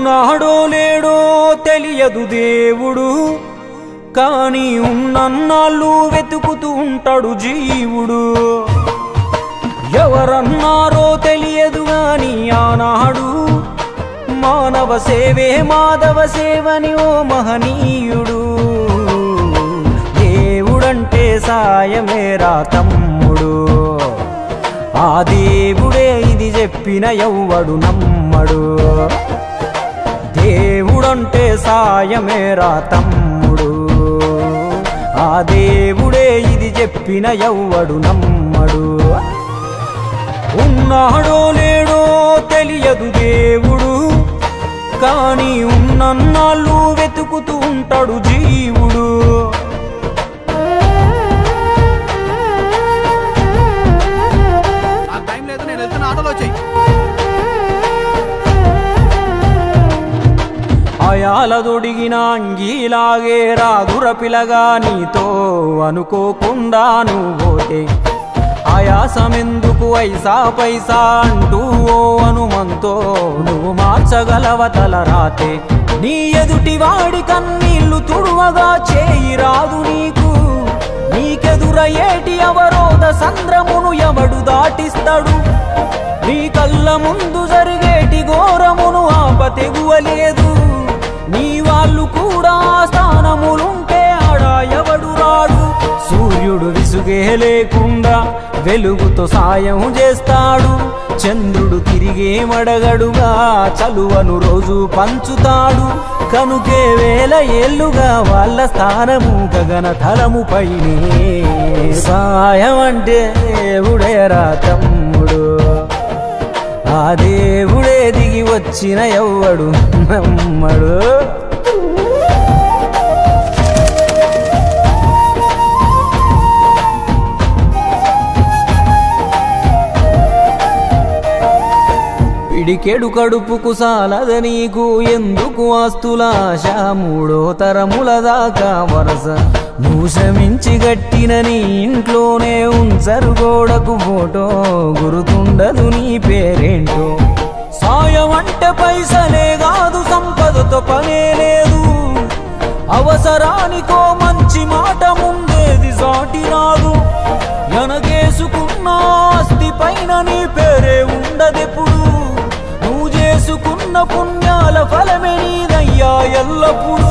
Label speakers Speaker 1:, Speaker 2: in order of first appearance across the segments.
Speaker 1: ఉన్నాడో లేడో తెలియదు దేవుడు, కానీ ఉన్నన్నాళ్ళు వెతుకుతూ ఉంటాడు జీవుడు. ఎవరన్నారో తెలియదు గాని ఆనాడు మానవ సేవే మాధవ సేవని ఓ మహనీయుడు. దేవుడంటే సాయమేరా తమ్ముడు, ఆ దేవుడే ఇది చెప్పిన ఎవ్వడు నమ్మడు. దేవుడంటే సాయమేరా తమ్ముడు, ఆ దేవుడే ఇది చెప్పిన ఎవ్వడు నమ్మడు. ఉన్నాడో లేడో తెలియదు దేవుడు, కానీ ఉన్నన్నాళ్ళు వెతుకుతూ ఉంటాడు జీవుడు. అయాలదొడిగిన అంగీలాగే రాదుర పిలగా నీతో అనుకోకుండా నువ్వోతే, ఆయాసమెందుకు ఐసా పైసా అంటూ ఓ అనుమంతో నువ్వు మార్చగలవ తలరాతే. నీ ఎదుటి వాడి కన్నీళ్లు తుడువగా చేయి రాదు నీకు, నీకెదురయ్యేటి అవరోధ సంద్రమును ఎవడు దాటిస్తాడు. నీ కళ్ళ ముందు జరిగేటి ఘోరమును ఆపతెగువలేదు, నీ వాళ్ళు కూడా స్థానములుంటే ఆడా ఎవడు రాడు. సూర్యుడు విసుగే లేకుండా వెలుగుతో సాయం చేస్తాడు, చంద్రుడు తిరిగే మడగడుగా చలువను రోజు పంచుతాడు. కనుకే వేల ఏళ్లుగా వాళ్ళ స్థానము గగన తలముపైనే. సాయం అంటే దేవుడేరా తమ్ముడు, ఆ దేవుడే దిగి వచ్చిన ఎవ్వడు నమ్మడు. పిడికెడు కడుపుకు సాలద నీకు ఎందుకు ఆస్తులాశ, మూడో తరముల దాకా వరస నువ్వు శ్రమించి గట్టిన నీ ఇంట్లోనే ఉంచరు గోడకు ఫోటో, గుర్తుండదు నీ పేరేంటో. సాయం అంటే పైసలే కాదు, సంపదతో పనే లేదు, అవసరానికో మంచి మాట ముందేది సాటి రాదు. ఎనగేసుకున్న ఆస్తి పైన నీ పేరే ఉండదెప్పుడు, నువ్వు చేసుకున్న పుణ్యాల ఫలమే నీదయ్యా ఎల్లప్పుడు.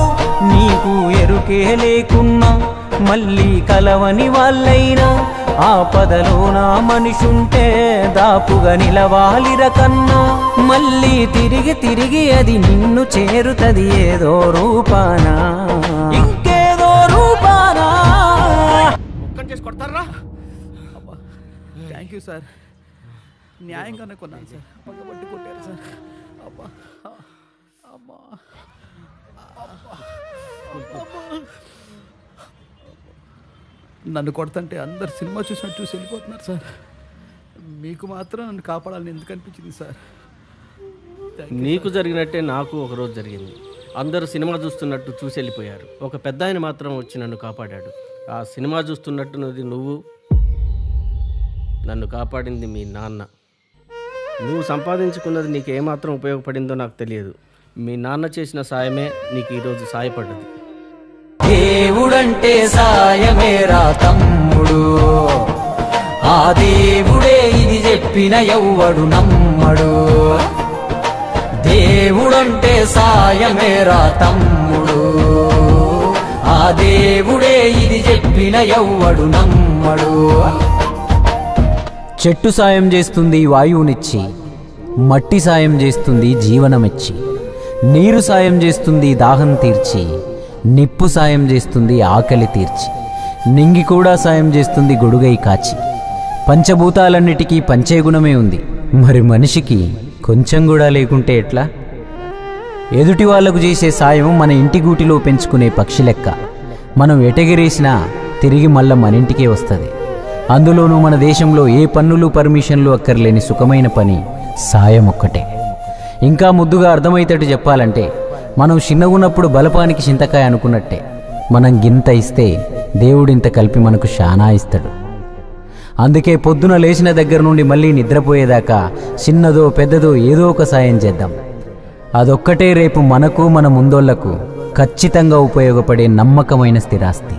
Speaker 1: నీకు ఎరుకే లేకున్నా మళ్ళీ కలవని వాళ్ళైనా, ఆపదలోన మనిషుంటే దాపుగా నిలవాలిర కన్నా. మళ్ళీ తిరిగి తిరిగి అది నిన్ను చేరుతది ఏదో రూపానా, ఇంకేదో రూపానా.
Speaker 2: చేసి కొడతారా? థ్యాంక్ యూ సార్, న్యాయంగానే కొన్నాను సార్, పక్కబట్టి కొట్టారు సార్. అబ్బా అమ్మా నన్ను కొడతంటే అందరు సినిమా చూసినట్టు చూసి వెళ్ళిపోతున్నారు సార్, మీకు మాత్రం నన్ను కాపాడాలని ఎందుకు అనిపించింది సార్?
Speaker 3: నీకు జరిగినట్టే నాకు ఒకరోజు జరిగింది. అందరూ సినిమా చూస్తున్నట్టు చూసి వెళ్ళిపోయారు, ఒక పెద్ద ఆయన మాత్రం వచ్చి నన్ను కాపాడాడు. ఆ సినిమా చూస్తున్నట్టున్నది నువ్వు, నన్ను కాపాడింది మీ నాన్న. నువ్వు సంపాదించుకున్నది నీకు ఏమాత్రం ఉపయోగపడిందో నాకు తెలియదు, మీ నాన్న చేసిన సాయమే నీకు ఈరోజు సాయపడ్డది.
Speaker 1: దేవుడంటే సాయమేరా తమ్ముడు, ఆ దేవుడే ఇది చెప్పిన ఎవ్వడు నమ్మడు. దేవుడంటే సాయమేరా తమ్ముడు, ఆ దేవుడే ఇది చెప్పిన ఎవ్వడు నమ్మడు. చెట్టు సాయం చేస్తుంది వాయువునిచ్చి, మట్టి సాయం చేస్తుంది జీవనమిచ్చి, నీరు సాయం చేస్తుంది దాహం తీర్చి, నిప్పు సాయం చేస్తుంది ఆకలి తీర్చి, నింగి కూడా సాయం చేస్తుంది గొడుగై కాచి. పంచభూతాలన్నిటికీ పంచేగుణమే ఉంది, మరి మనిషికి కొంచెం కూడా లేకుంటే ఎట్లా? ఎదుటి వాళ్లకు చేసే సాయం మన ఇంటి గూటిలో పెంచుకునే పక్షి లెక్క, మనం ఎటగిరేసినా తిరిగి మళ్ళా మన ఇంటికే వస్తుంది. అందులోనూ మన దేశంలో ఏ పన్నులు పర్మిషన్లు అక్కర్లేని సుఖమైన పని సాయం ఒక్కటే. ఇంకా ముద్దుగా అర్థమయ్యేటట్టు చెప్పాలంటే, మనం చిన్నగున్నప్పుడు బలపానికి చింతకాయ అనుకున్నట్టే, మనం గింత ఇస్తే దేవుడింత కలిపి మనకు శానా ఇస్తాడు. అందుకే పొద్దున లేచిన దగ్గర నుండి మళ్ళీ నిద్రపోయేదాకా చిన్నదో పెద్దదో ఏదో ఒక సాయం చేద్దాం. అదొక్కటే రేపు మనకు మన ముందోళ్లకు ఖచ్చితంగా ఉపయోగపడే నమ్మకమైన స్థిరాస్తి.